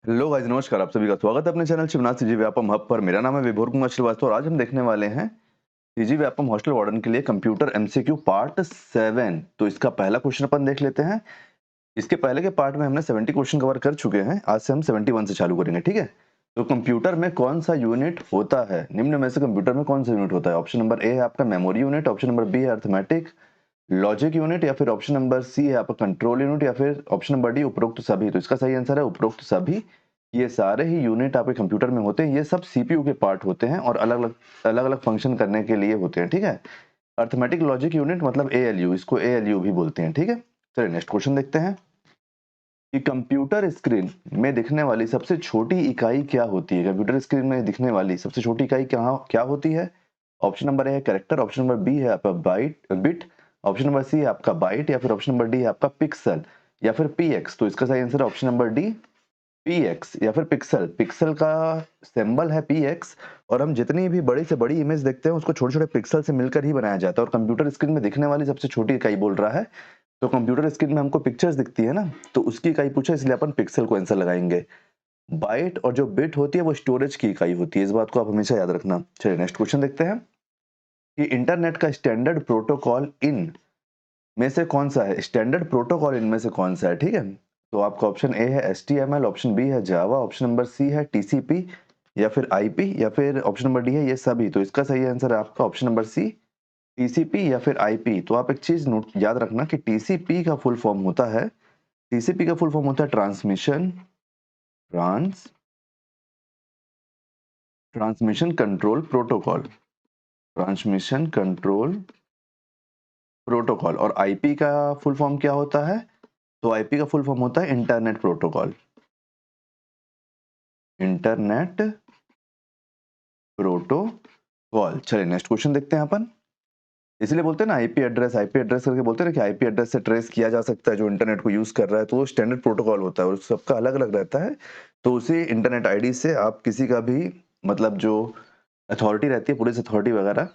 Hello guys, नमस्कार। आप सभी का स्वागत है अपने channel Shivnath CG Vyapam hub पर। मेरा नाम है विभोर कुमार श्रीवास्तव और आज हम देखने वाले हैं सीजी व्यापम हॉस्टल वार्डन के लिए कंप्यूटर एमसीक्यू पार्ट 7। तो इसका पहला क्वेश्चन अपन देख लेते हैं। इसके पहले के पार्ट में हमने 70 क्वेश्चन कवर कर चुके हैं। आज से हम 71 से चालू करेंगे, ठीक है। तो कंप्यूटर में कौन सा यूनिट होता है? निम्न में से कंप्यूटर में कौन सा यूनिट होता है? ऑप्शन नंबर ए है आपका memory unit, option number B है अर्थमेटिक लॉजिक यूनिट, या फिर ऑप्शन नंबर सी है आपका कंट्रोल यूनिट, या फिर ऑप्शन नंबर डी उपरोक्त सभी। तो इसका सही आंसर है उपरोक्त सभी। ये सारे ही यूनिट आपके कंप्यूटर में होते हैं। ये सब सीपीयू के पार्ट होते हैं और अलग अलग फंक्शन करने के लिए होते हैं, ठीक है। अर्थमेटिक लॉजिक यूनिट मतलब एएलयू, इसको एएलयू भी बोलते हैं, ठीक है। चलिए नेक्स्ट क्वेश्चन देखते हैं कि कंप्यूटर स्क्रीन में दिखने वाली सबसे छोटी इकाई क्या होती है? कंप्यूटर स्क्रीन में दिखने वाली सबसे छोटी इकाई क्या होती है? ऑप्शन नंबर ए है कैरेक्टर, ऑप्शन नंबर बी है आपका बिट, ऑप्शन नंबर सी है आपका बाइट, या फिर ऑप्शन नंबर डी है आपका पिक्सल, या फिर पीएक्स। तो इसका सही आंसर है ऑप्शन नंबर डी पीएक्स, या फिर पिक्सल। पिक्सल का सिंबल है पीएक्स और हम जितनी भी बड़ी से बड़ी इमेज देखते हैं उसको छोटे छोटे पिक्सल से मिलकर ही बनाया जाता है। और कंप्यूटर स्क्रीन में दिखने वाली सबसे छोटी इकाई बोल रहा है, तो कंप्यूटर स्क्रीन में हमको पिक्चर्स दिखती है ना, तो उसकी इकाई पूछा, इसलिए अपन पिक्सल को आंसर लगाएंगे। बाइट और जो बिट होती है वो स्टोरेज की इकाई होती है, इस बात को आप हमेशा याद रखना। चलिए नेक्स्ट क्वेश्चन देखते हैं कि इंटरनेट का स्टैंडर्ड प्रोटोकॉल इन में से कौन सा है? स्टैंडर्ड प्रोटोकॉल इनमें से कौन सा है, ठीक है। तो आपका ऑप्शन ए है HTML, ऑप्शन बी है जावा, ऑप्शन नंबर सी है TCP, या फिर IP, या फिर ऑप्शन नंबर डी है ये सभी। तो इसका सही आंसर है आपका ऑप्शन नंबर सी TCP या फिर IP। तो आप एक चीज नोट याद रखना कि TCP का फुल फॉर्म होता है, TCP का फुल फॉर्म होता है transmission control protocol, transmission control protocol. और IP का फुल फॉर्म क्या होता है? तो IP का फुल फॉर्म होता है इंटरनेट प्रोटोकॉल, इंटरनेट प्रोटोकॉल। चलिए नेक्स्ट क्वेश्चन देखते हैं अपन। इसलिए बोलते हैं ना आईपी एड्रेस करके बोलते हैं ना कि आईपी एड्रेस से ट्रेस किया जा सकता है जो इंटरनेट को यूज कर रहा है। तो वो स्टैंडर्ड प्रोटोकॉल होता है और सबका अलग अलग रहता है। तो उसी इंटरनेट आईडी से आप किसी का भी मतलब जो अथॉरिटी रहती है, पुलिस अथॉरिटी वगैरह,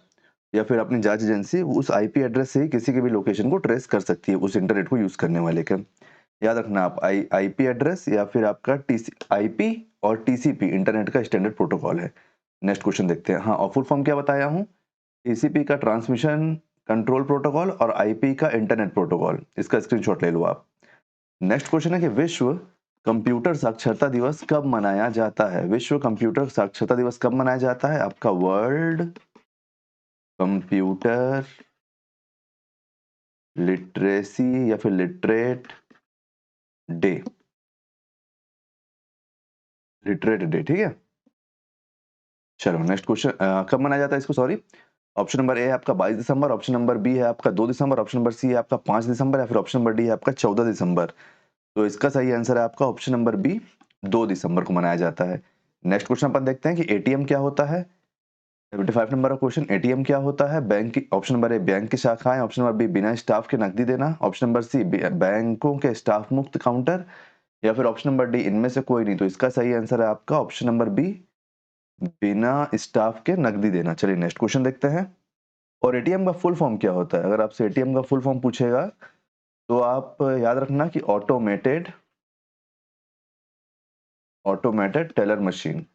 या फिर अपनी जांच एजेंसी, उस आईपी एड्रेस से ही किसी के भी लोकेशन को ट्रेस कर सकती है उस इंटरनेट को यूज करने वाले का। याद रखना आप आईपी एड्रेस या फिर आपका आईपी और टीसीपी इंटरनेट का स्टैंडर्ड प्रोटोकॉल है। नेक्स्ट क्वेश्चन देखते हैं। हाँ, और फुल फॉर्म क्या बताया हूँ? टीसीपी का ट्रांसमिशन कंट्रोल प्रोटोकॉल और आईपी का इंटरनेट प्रोटोकॉल। इसका स्क्रीनशॉट ले लो आप। नेक्स्ट क्वेश्चन है कि विश्व कंप्यूटर साक्षरता दिवस कब मनाया जाता है? विश्व कंप्यूटर साक्षरता दिवस कब मनाया जाता है? आपका वर्ल्ड कंप्यूटर लिटरेसी या फिर लिटरेट डे, ठीक है। चलो नेक्स्ट क्वेश्चन, कब मनाया जाता है इसको, सॉरी। ऑप्शन नंबर ए है आपका 22 दिसंबर, ऑप्शन नंबर बी है आपका 2 दिसंबर, ऑप्शन नंबर सी है आपका 5 दिसंबर, या फिर ऑप्शन नंबर डी है आपका 14 दिसंबर। तो इसका सही आंसर है आपका ऑप्शन नंबर बी, 2 दिसंबर को मनाया जाता है। नेक्स्ट क्वेश्चन अपन देखते हैं कि एटीएम क्या होता है। 75 नंबर का क्वेश्चन, एटीएम क्या होता है? बैंक की, ऑप्शन नंबर ए बैंक की शाखाएं, ऑप्शन नंबर बी बिना स्टाफ के नकदी देना, ऑप्शन नंबर सी बैंकों के स्टाफ मुक्त काउंटर, या फिर ऑप्शन नंबर डी इनमें से कोई नहीं। तो इसका सही आंसर है आपका ऑप्शन नंबर बी, बिना स्टाफ के नकदी देना। चलिए नेक्स्ट क्वेश्चन देखते हैं। और एटीएम का फुल फॉर्म क्या होता है? अगर आपसे एटीएम का फुल फॉर्म पूछेगा तो आप याद रखना कि ऑटोमेटेड टेलर मशीन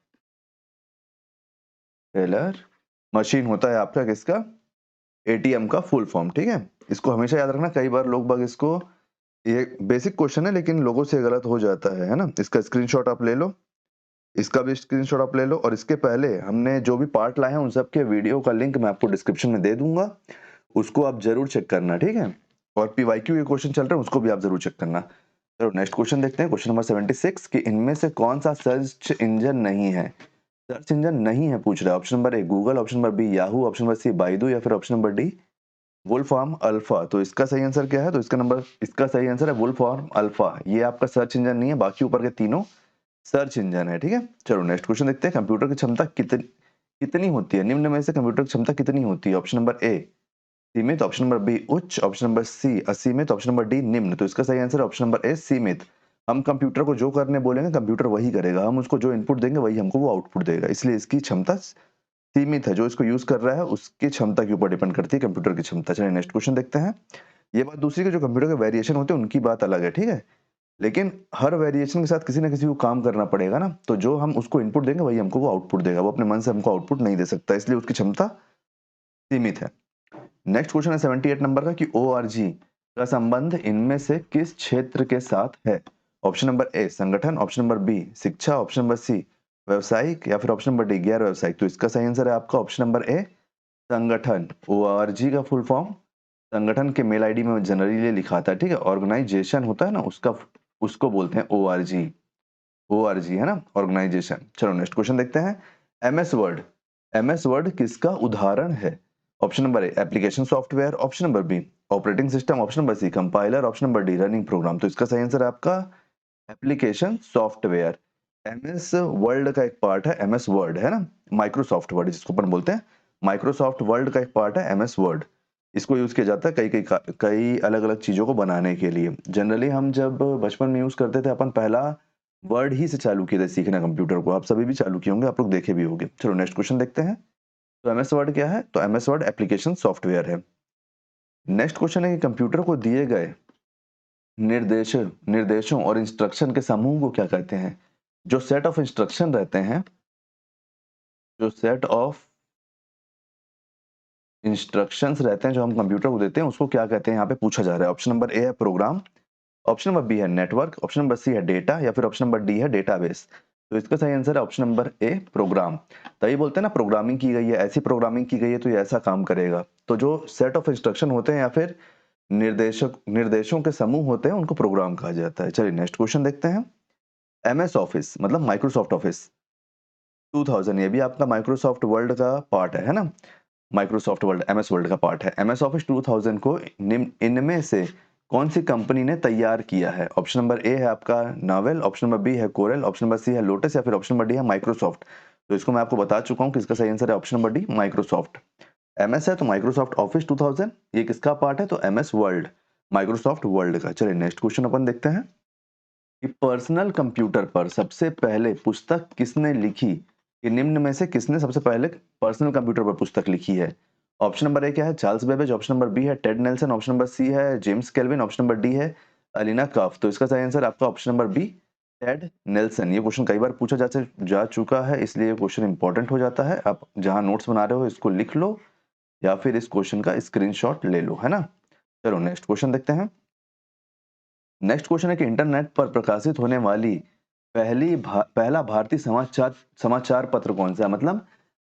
होता है आपका किसका? एटीएम का फुल फॉर्म, ठीक है। इसको हमेशा याद रखना। कई बार लोग बाग इसको, ये बेसिक क्वेश्चन है लेकिन लोगों से गलत हो जाता है ना। इसका स्क्रीनशॉट आप ले लो, इसका भी स्क्रीनशॉट आप ले लो। और इसके पहले हमने जो भी पार्ट लाए हैं उन सब के वीडियो का लिंक मैं आपको डिस्क्रिप्शन में दे दूंगा, उसको आप जरूर चेक करना, ठीक है। और पीवाईक्यू के क्वेश्चन चल रहे हैं उसको भी आप जरूर चेक करना। चलो नेक्स्ट क्वेश्चन देखते हैं, क्वेश्चन नंबर 76 कि इनमें से कौन सा सर्च इंजन नहीं है? सर्च इंजन नहीं है पूछ रहा है। Option number A Google, option number B Yahoo, option number C Baidu, या फिर option number D Wolfram Alpha. तो इसका सही आंसर क्या है? तो इसका सही आंसर है वुलफॉर्म अल्फा। ये आपका सर्च इंजन नहीं है, बाकी ऊपर के तीनों सर्च इंजन है, ठीक है। चलो नेक्स्ट क्वेश्चन देखते हैं। कंप्यूटर की क्षमता कितनी होती है? निम्न में से कंप्यूटर की क्षमता कितनी होती है? ऑप्शन नंबर ए सीमित, ऑप्शन नंबर बी उच्च, ऑप्शन नंबर सी असीमित, ऑप्शन नंबर डी निम्न। तो इसका सही आंसर है ऑप्शन नंबर ए सीमित। हम कंप्यूटर को जो करने बोलेंगे कंप्यूटर वही करेगा, हम उसको जो इनपुट देंगे वही हमको वो आउटपुट देगा, इसलिए इसकी क्षमता सीमित है। जो इसको यूज कर रहा है उसकी क्षमता के ऊपर डिपेंड करती है कंप्यूटर की क्षमता। चलिए नेक्स्ट क्वेश्चन देखते हैं। ये बात दूसरी के जो कंप्यूटर के वेरिएशन होते हैं उनकी बात अलग है, ठीक है। लेकिन हर वेरिएशन के साथ किसी ना किसी को काम करना पड़ेगा ना, तो जो हम उसको इनपुट देंगे वही हमको वो आउटपुट देगा। वो अपने मन से हमको आउटपुट नहीं दे सकता, इसलिए उसकी क्षमता सीमित है। नेक्स्ट क्वेश्चन है 78 नंबर का कि ORG का संबंध इनमें से किस क्षेत्र के साथ है? ऑप्शन नंबर ए संगठन, ऑप्शन नंबर बी शिक्षा, ऑप्शन नंबर सी व्यवसायिक, या फिर ऑप्शन नंबर डी गैर व्यवसायिक। तो इसका सही आंसर है आपका ऑप्शन नंबर ए संगठन। ORG का फुल फॉर्म संगठन के मेल आईडी में जनरली लिखा आता है, ठीक है। ऑर्गेनाइजेशन होता है ना, उसको बोलते हैं ORG। ORG है ना, ऑर्गेनाइजेशन। चलो नेक्स्ट क्वेश्चन देखते हैं। MS वर्ड किसका उदाहरण है? Option number A application software, option number B operating system, option number C compiler, option number D running program. तो इसका सही आंसर है आपका एप्लीकेशन सॉफ्टवेयर। MS वर्ल्ड का एक पार्ट है, MS वर्ड है ना, माइक्रोसॉफ्ट वर्ड जिसको अपन बोलते हैं, माइक्रोसॉफ्ट वर्ल्ड का एक पार्ट है MS वर्ड। इसको यूज किया जाता है कई अलग अलग चीजों को बनाने के लिए। जनरली हम जब बचपन में यूज करते थे, अपन पहला वर्ड ही से चालू किए थे सीखना कंप्यूटर को। आप सभी भी चालू किए होंगे, आप लोग देखे भी होंगे। चलो नेक्स्ट क्वेश्चन देखते हैं। तो MS वर्ड क्या है? तो MS वर्ड एप्लीकेशन सॉफ्टवेयर है। नेक्स्ट क्वेश्चन है कि कंप्यूटर को दिए गए निर्देशों और इंस्ट्रक्शन के समूह को क्या कहते हैं? जो सेट ऑफ इंस्ट्रक्शन रहते हैं, जो सेट ऑफ इंस्ट्रक्शंस रहते हैं जो हम कंप्यूटर को देते हैं, उसको क्या कहते हैं यहाँ पे पूछा जा रहा है। ऑप्शन नंबर ए है प्रोग्राम, ऑप्शन नंबर बी है नेटवर्क, ऑप्शन नंबर सी है डेटा, या फिर ऑप्शन नंबर डी है डेटाबेस। तो इसका सही आंसर है ऑप्शन नंबर ए प्रोग्राम। तभी बोलते हैं ना प्रोग्रामिंग की गई है, ऐसी प्रोग्रामिंग की गई है तो ये ऐसा काम करेगा। तो जो सेट ऑफ इंस्ट्रक्शन होते हैं या फिर निर्देशों के समूह होते हैं, उनको प्रोग्राम कहा जाता है। चलिए नेक्स्ट क्वेश्चन देखते हैं। MS ऑफिस मतलब माइक्रोसॉफ्ट ऑफिस 2000, ये भी आपका माइक्रोसॉफ्ट वर्ल्ड का पार्ट है ना। माइक्रोसॉफ्ट वर्ल्ड MS वर्ल्ड का पार्ट है। MS ऑफिस 2000 को इनमें से कौन सी कंपनी ने तैयार किया है? ऑप्शन नंबर ए है आपका नावेल, ऑप्शन नंबर बी है कोरेल, ऑप्शन नंबर सी है लोटस, या फिर ऑप्शन नंबर डी है माइक्रोसॉफ्ट। तो इसको मैं आपको बता चुका हूँ कि इसका सही आंसर है option number D Microsoft. MS है तो माइक्रोसॉफ्ट ऑफिस 2000, ये किसका पार्ट है? तो MS वर्ल्ड, माइक्रोसॉफ्ट वर्ल्ड का। चलिए नेक्स्ट क्वेश्चन अपन देखते हैं कि पर्सनल कंप्यूटर पर सबसे पहले पुस्तक किसने लिखी? कि निम्न में से किसने सबसे पहले पर्सनल कंप्यूटर पर पुस्तक लिखी है? ऑप्शन नंबर ए क्या है? Charles Babbage, option number B है Ted Nelson, option number C है James Kelvin, option number D है अलीना कफ। तो इसका सही आंसर आपका option number B Ted Nelson. ये क्वेश्चन कई बार पूछा जा चुका है, इसलिए ये क्वेश्चन इंपॉर्टेंट हो जाता है। आप जहां नोट्स बना रहे हो इसको लिख लो, या फिर इस क्वेश्चन का स्क्रीनशॉट ले लो, है ना। चलो नेक्स्ट क्वेश्चन देखते हैं। नेक्स्ट क्वेश्चन है कि इंटरनेट पर प्रकाशित होने वाली पहला भारतीय समाचार समाचार पत्र कौन सा है? मतलब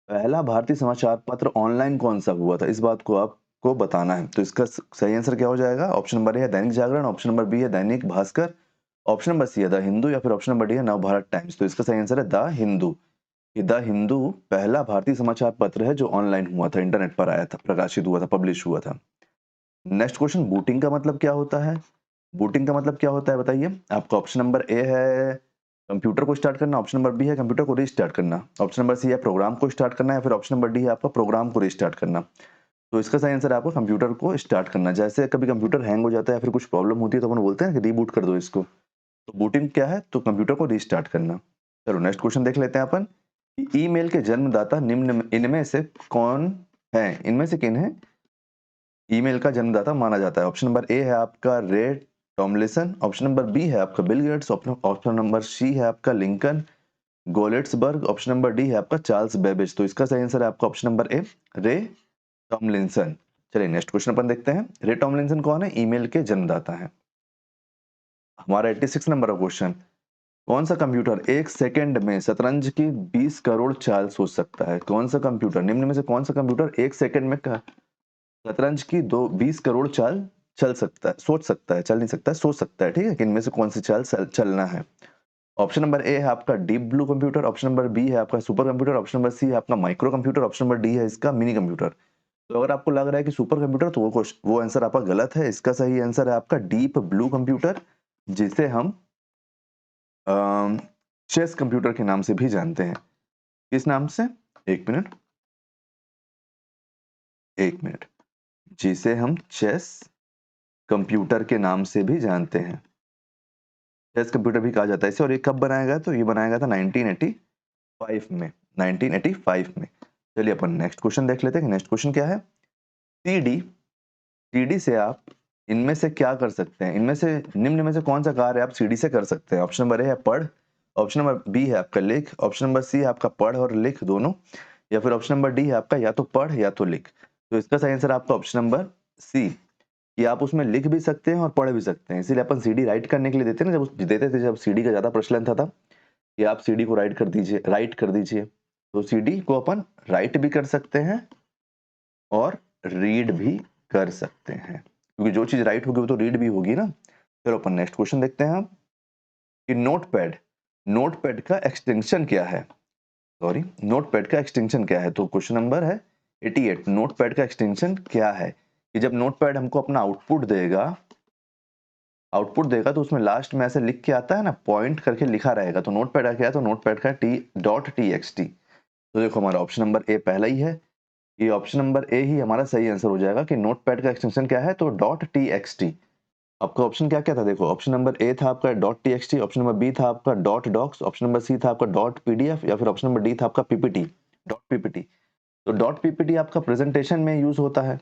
पहला भारतीय समाचार पत्र ऑनलाइन कौन सा हुआ था, इस बात को आपको बताना है। तो इसका सही आंसर क्या हो जाएगा? ऑप्शन नंबर ए है Dainik Jagran, option number B है Dainik Bhaskar, option number C है द हिंदू, या फिर ऑप्शन नंबर डी है नवभारत टाइम्स। तो इसका सही आंसर है द हिंदू। ये द हिंदू पहला भारतीय समाचार पत्र है जो ऑनलाइन हुआ था, इंटरनेट पर आया था, प्रकाशित हुआ था, पब्लिश हुआ था। नेक्स्ट क्वेश्चन, बूटिंग का मतलब क्या होता है? बूटिंग का मतलब क्या होता है बताइए। आपका ऑप्शन नंबर ए है कंप्यूटर को स्टार्ट करना, ऑप्शन नंबर बी है कंप्यूटर को रीस्टार्ट करना, ऑप्शन नंबर सी है प्रोग्राम को स्टार्ट करना, या फिर ऑप्शन नंबर डी है आपका प्रोग्राम को रीस्टार्ट करना। तो इसका सही आंसर है आपको कंप्यूटर को स्टार्ट करना। जैसे कभी कंप्यूटर हैंग हो जाता है या फिर कुछ प्रॉब्लम होती है तो अपन बोलते हैं कि रीबूट कर दो इसको। तो बूटिंग क्या है? तो कंप्यूटर को रीस्टार्ट करना। चलो नेक्स्ट क्वेश्चन देख लेते हैं अपन। ईमेल के जन्मदाता निम्न इनमें से कौन है? इनमें से किन है ईमेल का जन्मदाता माना जाता है? ऑप्शन नंबर ए है आपका रे टॉमलिसन, ऑप्शन नंबर बी है आपका Bill Gates, option number C है आपका Lincoln Gettysburg, option number D है आपका चार्ल्स बेबेज। तो इसका सही आंसर है आपका ऑप्शन नंबर ए रे टॉमलिंसन। चलिए नेक्स्ट क्वेश्चन अपन देखते हैं। रे टॉमलिंसन कौन है? ईमेल के जन्मदाता है। हमारा 86 नंबर का क्वेश्चन, कौन सा कंप्यूटर एक सेकंड में शतरंज की 20 करोड़ चाल सोच सकता है? कौन सा कंप्यूटर, निम्न में से कौन सा कंप्यूटर एक सेकंड में शतरंज की 20 करोड़ चाल चल सकता है, सोच सकता है, चल नहीं सकता है, सोच सकता है, ठीक है। कि इनमें से कौन सी चाल चलना है? ऑप्शन नंबर ए है आपका deep blue computer, option number B है आपका super computer, option number C है आपका micro computer, option number D है इसका मिनी कंप्यूटर। तो अगर आपको लग रहा है कि सुपर कंप्यूटर, तो वो आंसर आपका गलत है। इसका सही आंसर है आपका डीप ब्लू कंप्यूटर, जिसे हम चेस कंप्यूटर के नाम से भी जानते हैं। किस नाम से? एक मिनट, एक मिनट। जिसे हम चेस कंप्यूटर के नाम से भी जानते हैं, चेस कंप्यूटर भी कहा जाता है इसे। और ये कब बनाया गया? तो ये बनाया गया था 1985 में, 1985 में। चलिए अपन नेक्स्ट क्वेश्चन देख लेते हैं। नेक्स्ट क्वेश्चन क्या है? सीडी, सीडी से आप इनमें से क्या कर सकते हैं, इनमें से निम्न में से कौन सा कार्य आप सीडी से कर सकते हैं? ऑप्शन नंबर ए है पढ़, ऑप्शन नंबर बी है आपका लिख, ऑप्शन नंबर सी है आपका पढ़ और लिख दोनों, या फिर ऑप्शन नंबर डी है आपका या तो पढ़ या तो लिख। तो इसका सही आंसर आपका ऑप्शन नंबर सी, कि आप उसमें लिख भी सकते हैं और पढ़ भी सकते हैं। इसीलिए अपन सीडी राइट करने के लिए देते हैं ना, जब सीडी का ज्यादा प्रचलन था कि आप सीडी को राइट कर दीजिए। तो सीडी को अपन राइट भी कर सकते हैं और रीड भी कर सकते हैं, क्योंकि जो चीज राइट होगी वो तो रीड भी होगी ना। चलो अपन नेक्स्ट क्वेश्चन देखते हैं हम, कि नोटपैड का एक्सटेंशन क्या है? सॉरी, नोटपैड का एक्सटेंशन क्या है? तो क्वेश्चन नंबर है 88, नोटपैड का एक्सटेंशन क्या है? कि जब नोटपैड हमको अपना आउटपुट देगा तो उसमें लास्ट में ऐसे लिख के आता है ना, पॉइंट करके लिखा रहेगा। तो नोटपैड का क्या है? तो नोटपैड का .txt। तो देखो हमारा ऑप्शन नंबर ए पहला ही है, ये ऑप्शन नंबर ए ही हमारा सही आंसर हो जाएगा कि नोटपैड का एक्सटेंशन क्या है? तो .txt। आपका ऑप्शन क्या क्या था? देखो ऑप्शन नंबर ए था आपका .txt, ऑप्शन नंबर बी था आपका .docs, ऑप्शन नंबर सी था आपका .pdf, या फिर ऑप्शन नंबर डी था आपका .ppt। तो .ppt आपका प्रेजेंटेशन में यूज होता है,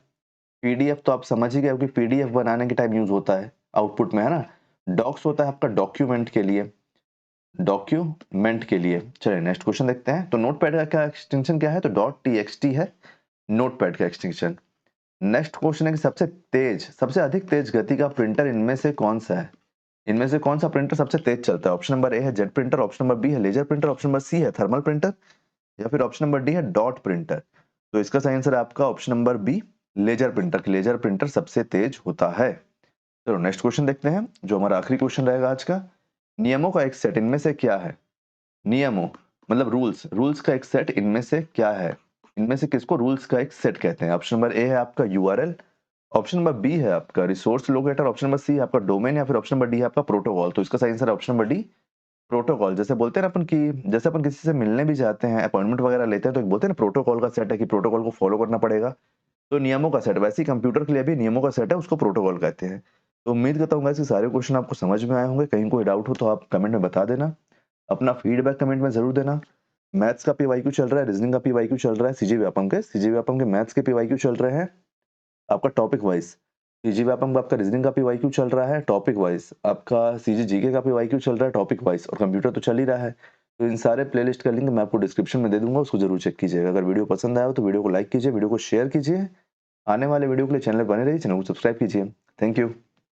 पीडीएफ तो आप समझ ही गए कि पीडीएफ बनाने के टाइम यूज होता है आउटपुट में, है ना। डॉक्स होता है आपका डॉक्यूमेंट के लिए। चलिए नेक्स्ट क्वेश्चन देखते हैं। तो नोटपैड का क्या एक्सटेंशन क्या है? तो .txt है नोटपैड का एक्सटेंशन। नेक्स्ट क्वेश्चन है कि सबसे अधिक तेज गति का प्रिंटर इनमें से कौन सा है? इनमें से कौन सा प्रिंटर सबसे तेज चलता है? ऑप्शन नंबर ए है jet printer, option number B है laser printer, option number C है थर्मल प्रिंटर, या फिर ऑप्शन नंबर डी है डॉट प्रिंटर। तो इसका सही आंसर है आपका option number B, laser printer. Laser printer सबसे तेज होता है। चलो नेक्स्ट क्वेश्चन देखते हैं, जो हमारा आखिरी क्वेश्चन रहेगा आज का। नियमों का एक सेट इनमें से क्या है? नियमों मतलब रूल्स का एक सेट इनमें से क्या है? इनमें से किसको रूल्स का एक सेट कहते हैं? ऑप्शन नंबर ए है आपका यूआरएल, ऑप्शन नंबर बी है आपका resource locator, option number C है आपका डोमेन, या फिर ऑप्शन नंबर डी है आपका प्रोटोकॉल। तो इसका सही आंसर है ऑप्शन नंबर डी, प्रोटोकॉल। जैसे बोलते हैं ना अपन कि जैसे अपन किसी से मिलने भी जाते हैं, अपॉइंटमेंट वगैरह लेते हैं, तो एक बोलते हैं ना प्रोटोकॉल का सेट है, कि प्रोटोकॉल को फॉलो करना पड़ेगा। तो नियमों का सेट, वैसे ही कंप्यूटर के लिए भी नियमों का सेट है, उसको प्रोटोकॉल कहते हैं। तो उम्मीद करता हूँ कि सारे क्वेश्चन आपको समझ में आए होंगे। कहीं कोई डाउट हो तो आप कमेंट में बता देना, अपना फीडबैक कमेंट में जरूर देना। मैथ्स का पीवाईक्यू चल रहा है, रीजनिंग का पीवाईक्यू चल रहा है, सीजी व्यापम के मैथ्स के पीवाईक्यू चल रहे हैं आपका टॉपिक वाइज। सीजी व्यापम का आपका रीजनिंग का पीवाईक्यू चल रहा है टॉपिक वाइज, आपका सीजी जीके का पीवाईक्यू चल रहा है टॉपिक वाइज, और कंप्यूटर तो चल ही रहा है। तो इन सारे प्लेलिस्ट का लिंक मैं आपको डिस्क्रिप्शन में दे दूंगा, उसको जरूर चेक कीजिएगा। अगर वीडियो पसंद आया हो तो वीडियो को लाइक कीजिए, वीडियो को शेयर कीजिए। आने वाले वीडियो के लिए चैनल बने रहिए, चैनल को सब्सक्राइब कीजिए। Thank you.